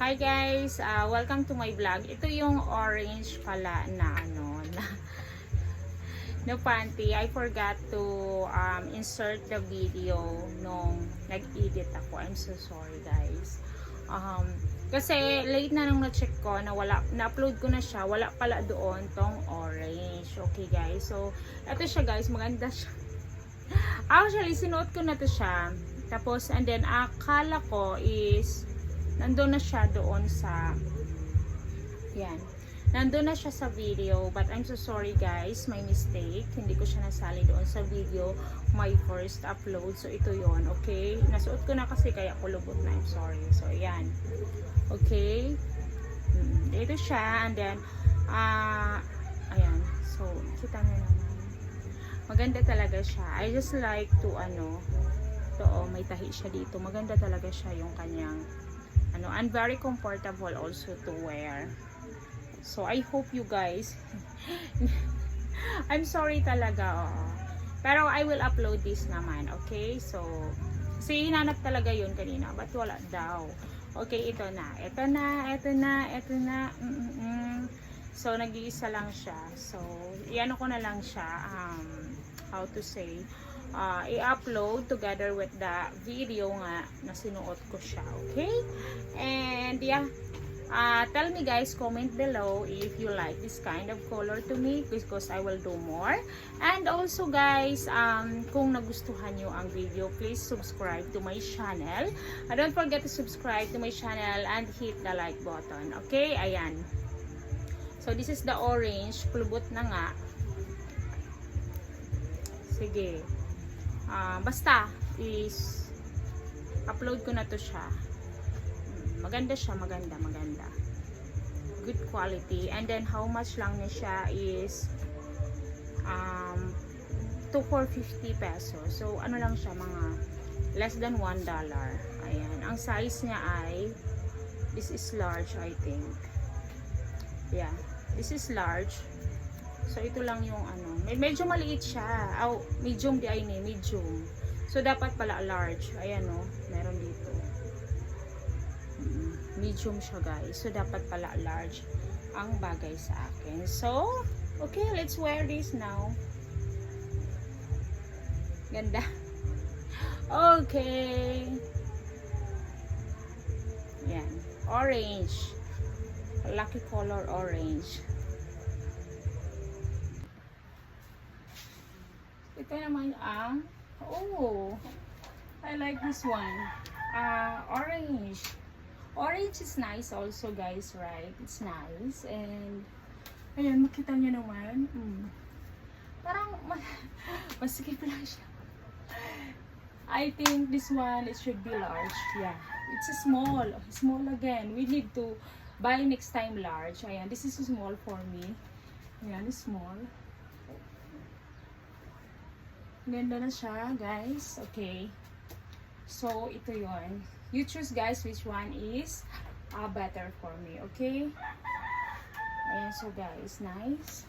Hi guys, welcome to my vlog. Ito yung orange pala na na panty. I forgot to insert the video nung nag-edit ako. I'm so sorry guys. Kasi late na nung na-check ko na na-upload ko na siya, wala pala doon tong orange. Okay guys, so ito siya guys, maganda siya. Actually, sinuot ko na to siya. Tapos, and then akala ko is nandun na siya doon sa yan, nandun na siya sa video, but I'm so sorry guys, my mistake, hindi ko siya nasali doon sa video, my first upload. So ito yon, okay, nasuot ko na kasi kaya ko lubot na, I'm sorry. So yan, okay, ito siya, and then ayan, so kita nyo naman, maganda talaga siya. I just like to may tahi siya dito, maganda talaga siya yung kanyang and very comfortable also to wear. So I hope you guys I'm sorry talaga, pero I will upload this naman, okay? So kasi hinanap talaga yun kanina, but wala daw. Okay, ito na. So nag-iisa lang siya, so iano ko na lang siya, how to say, i-upload together with the video nga na sinuot ko siya, okay? And yeah, tell me guys, comment below if you like this kind of color to me, because I will do more. And also guys, kung nagustuhan nyo ang video, please subscribe to my channel. Don't forget to subscribe to my channel and hit the like button, okay? Ayan, so this is the orange, pulubot na nga. Sige, basta is upload ko na to siya. Maganda siya, maganda, good quality. And then how much lang niya siya is 2,450 pesos. So ano lang siya, mga less than $1. Ayan, ang size niya ay, this is large I think. Yeah, this is large. So ito lang yung medyo maliit siya. Medium di ay medium. So dapat pala large. Ayan meron dito. Medium siya guys. So dapat pala large ang bagay sa akin. So, okay, let's wear this now. Ganda. Okay. Yan. Orange. Lucky color orange. Ito naman I like this one. Orange. Orange is nice also guys, right? It's nice. And ayan, makita niyo naman. Parang masikip lang siya. I think this one, it should be large. Yeah, it's a small again. We need to buy next time large. Ayan, this is small for me. Ayan, it's small. Ganda na siya guys. Okay, so ito yon, you choose guys which one is better for me, okay? Ayan, so guys, nice.